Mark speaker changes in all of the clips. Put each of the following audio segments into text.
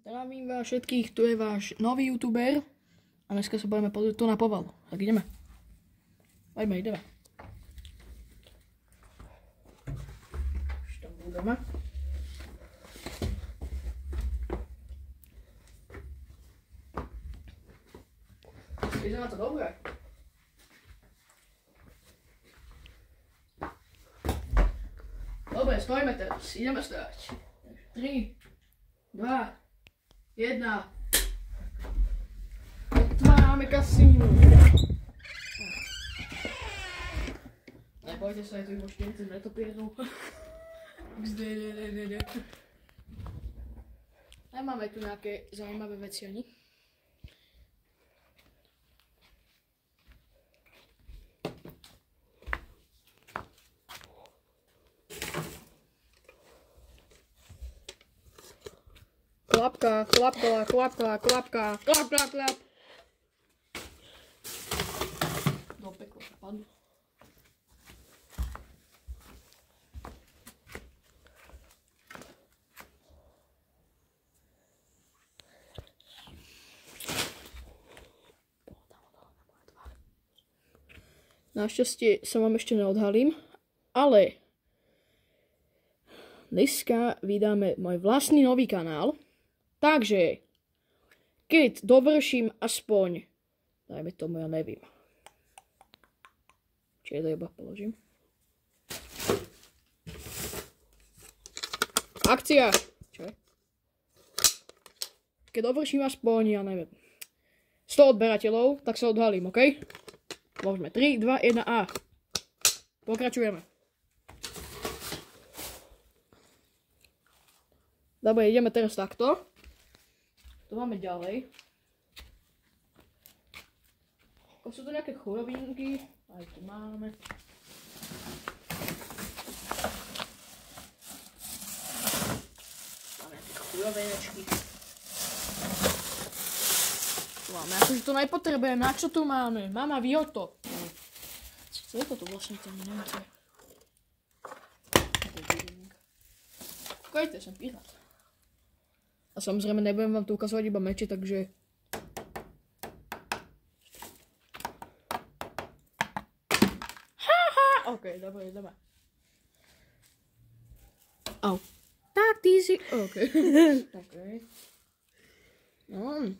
Speaker 1: Zdravím vás všetkých, tu je váš nový youtuber a dneska sa budeme pozrieť tu na povalu. Tak ideme. Poďme, ideme. Už tam budeme. Vyzerá to dobre. Dobre, stojíme teraz. Ideme stať. 3, 2, 1. Otvárame kasínu. Nebojte sa, je tu iba 40 netopierov. Nemáme tu nejaké zaujímavé veci ani. Klapka, klapka, klapka, klapka, klap, klap, klap. Do pekla sa padlo. Našťastie sa vám ešte neodhalím, ale dneska vydáme môj vlastný nový kanál. Takže, keď dovrším aspoň, dajme tomu, ja neviem. Či to iba položím. Akcia! Čo je? Keď dovrším aspoň, ja neviem, 100 odberateľov, tak sa odhalím, OK? Môžeme 3, 2, 1 a pokračujeme. Dobre, ideme teraz takto. To máme ďalej. Ako sú to nejaké chorovinky? Aj tu máme. Máme nejaké chorovinečky. Tu máme, akože to nepotrebujem. Na čo tu máme? Mama, vyhoď to. Co je to tu vlastne? To neviem, čo je. Kojte, som pirát. A samozrejme nebudem vám tu ukazovať iba meče, takže... Haha! OK, dobre, ideme. Au. Tak, ty si... OK. OK. No.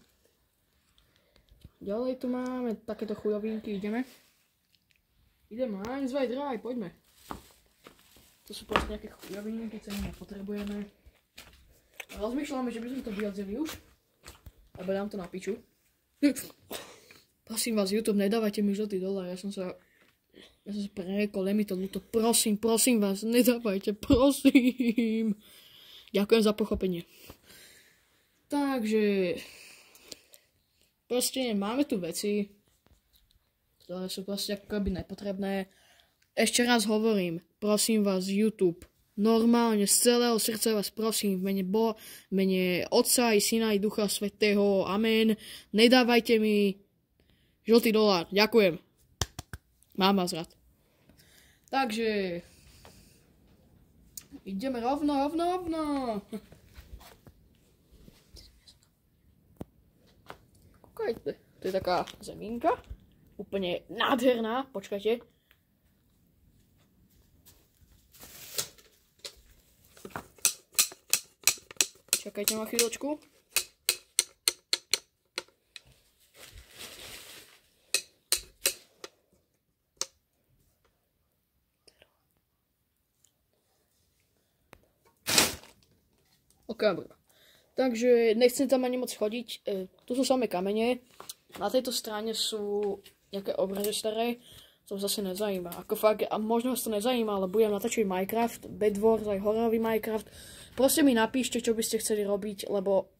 Speaker 1: Ďalej tu máme takéto chujovinky, ideme. Ideme, 1, 2, 3, poďme. To sú proste nejaké chujovinky, co my nepotrebujeme. Rozmýšľame, že by sme to vyjadzili už. Alebo dám to na piču. Prosím vás, YouTube, nedávajte mi žltý dolár. Ja som sa prerekol, je mi to ľúto. Prosím vás, nedávajte, prosím. Ďakujem za pochopenie. Takže... Proste máme tu veci, ktoré sú proste akoby nepotrebné. Ešte raz hovorím, prosím vás, YouTube, normálne z celého srdca vás prosím, v mene Otca i Syna i Ducha Svätého, amen. Nedávajte mi žltý dolár, ďakujem. Mám vás rád. Takže ideme rovno. Kúkajte, to je taká zemínka, úplne nádherná, počkajte. Čakajte ma chvíľočku. OK, takže nechcem tam ani moc chodiť. Tu sú samé kamene. Na tejto strane sú nejaké obrazy staré. To zase nezajíma. Ako fakt, a možno vás to nezajíma, ale budem natáčať Minecraft, Bed Wars, aj hororový Minecraft. Proste mi napíšte, čo by ste chceli robiť, lebo...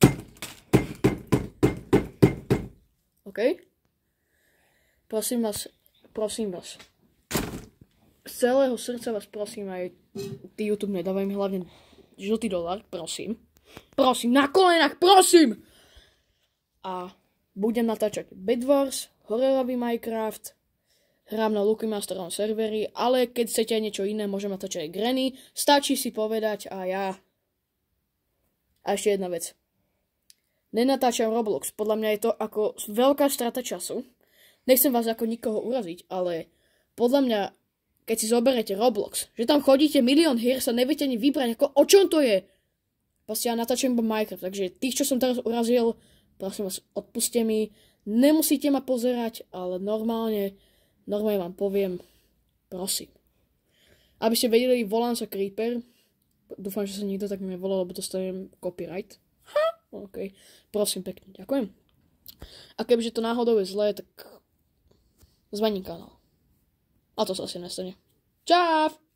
Speaker 1: OK? Prosím vás. Z celého srdca vás prosím, aj ty YouTube nedávaj mi hlavne žltý dolár, prosím. Prosím, na kolenách, prosím! A budem natáčať Bed Wars, hororový Minecraft, hrám na Lucky Masterovom serveri, ale keď chcete aj niečo iné, môžem natáčať aj Granny. Stačí si povedať a ja... A ešte jedna vec. nenatáčam Roblox. Podľa mňa je to ako veľká strata času. Nechcem vás ako nikoho uraziť, ale podľa mňa, keď si zoberete Roblox, že tam chodíte milión hier, sa neviete ani vybrať, ako o čom to je. Proste ja natáčam iba Minecraft, takže tých, čo som teraz urazil, prosím vás, odpuste mi. Nemusíte ma pozerať, ale normálne vám poviem, prosím. Aby ste vedeli, volám sa Creeper. Dúfam, že sa nikto tak nevolal, lebo dostanem copyright. OK. Prosím pekne, ďakujem. A kebyže to náhodou je zlé, tak zmením kanál. A to sa asi nestane. Čau!